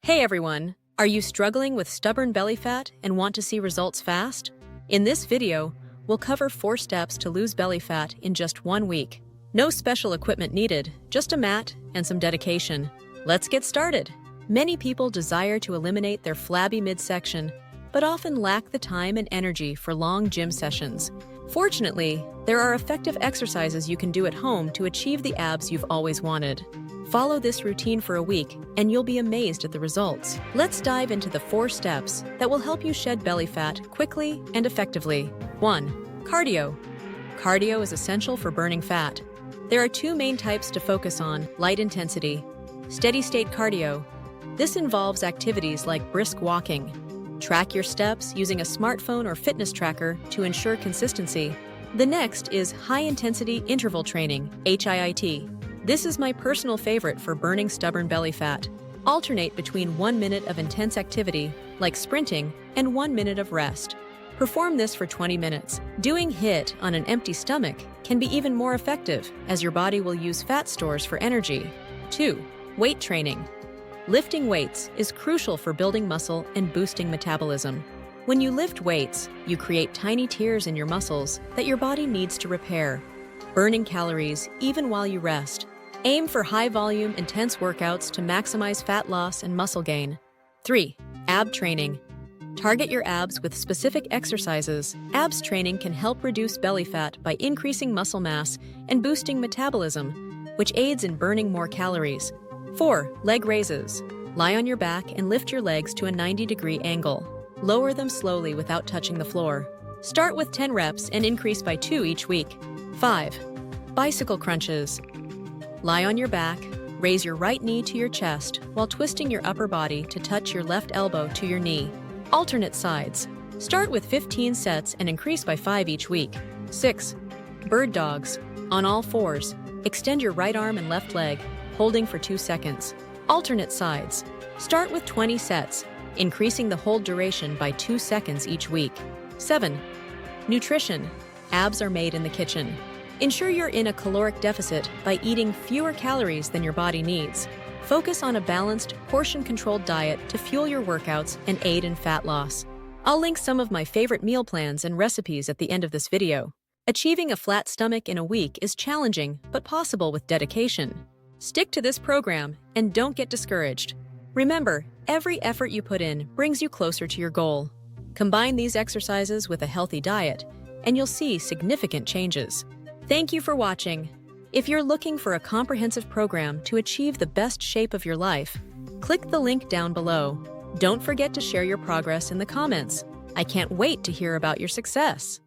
Hey everyone! Are you struggling with stubborn belly fat and want to see results fast? In this video, we'll cover 4 steps to lose belly fat in just 1 week. No special equipment needed, just a mat and some dedication. Let's get started! Many people desire to eliminate their flabby midsection, but often lack the time and energy for long gym sessions. Fortunately, there are effective exercises you can do at home to achieve the abs you've always wanted. Follow this routine for a week, and you'll be amazed at the results. Let's dive into the 4 steps that will help you shed belly fat quickly and effectively. 1. Cardio. Cardio is essential for burning fat. There are 2 main types to focus on: light intensity, steady-state cardio. This involves activities like brisk walking. Track your steps using a smartphone or fitness tracker to ensure consistency. The next is high-intensity interval training, HIIT. This is my personal favorite for burning stubborn belly fat. Alternate between 1 minute of intense activity, like sprinting, and 1 minute of rest. Perform this for 20 minutes. Doing HIIT on an empty stomach can be even more effective, as your body will use fat stores for energy. 2. Weight training. Lifting weights is crucial for building muscle and boosting metabolism. When you lift weights, you create tiny tears in your muscles that your body needs to repair, burning calories even while you rest. Aim for high-volume, intense workouts to maximize fat loss and muscle gain. 3. Ab training. Target your abs with specific exercises. Abs training can help reduce belly fat by increasing muscle mass and boosting metabolism, which aids in burning more calories. 4. Leg raises. Lie on your back and lift your legs to a 90-degree angle. Lower them slowly without touching the floor. Start with 10 reps and increase by 2 each week. 5. Bicycle crunches. Lie on your back, raise your right knee to your chest while twisting your upper body to touch your left elbow to your knee. Alternate sides. Start with 15 sets and increase by 5 each week. 6. Bird dogs. On all fours, extend your right arm and left leg, holding for 2 seconds. Alternate sides. Start with 20 sets, increasing the hold duration by 2 seconds each week. 7. Nutrition. Abs are made in the kitchen. Ensure you're in a caloric deficit by eating fewer calories than your body needs. Focus on a balanced, portion-controlled diet to fuel your workouts and aid in fat loss. I'll link some of my favorite meal plans and recipes at the end of this video. Achieving a flat stomach in a week is challenging, but possible with dedication. Stick to this program and don't get discouraged. Remember, every effort you put in brings you closer to your goal. Combine these exercises with a healthy diet, and you'll see significant changes. Thank you for watching. If you're looking for a comprehensive program to achieve the best shape of your life, click the link down below. Don't forget to share your progress in the comments. I can't wait to hear about your success.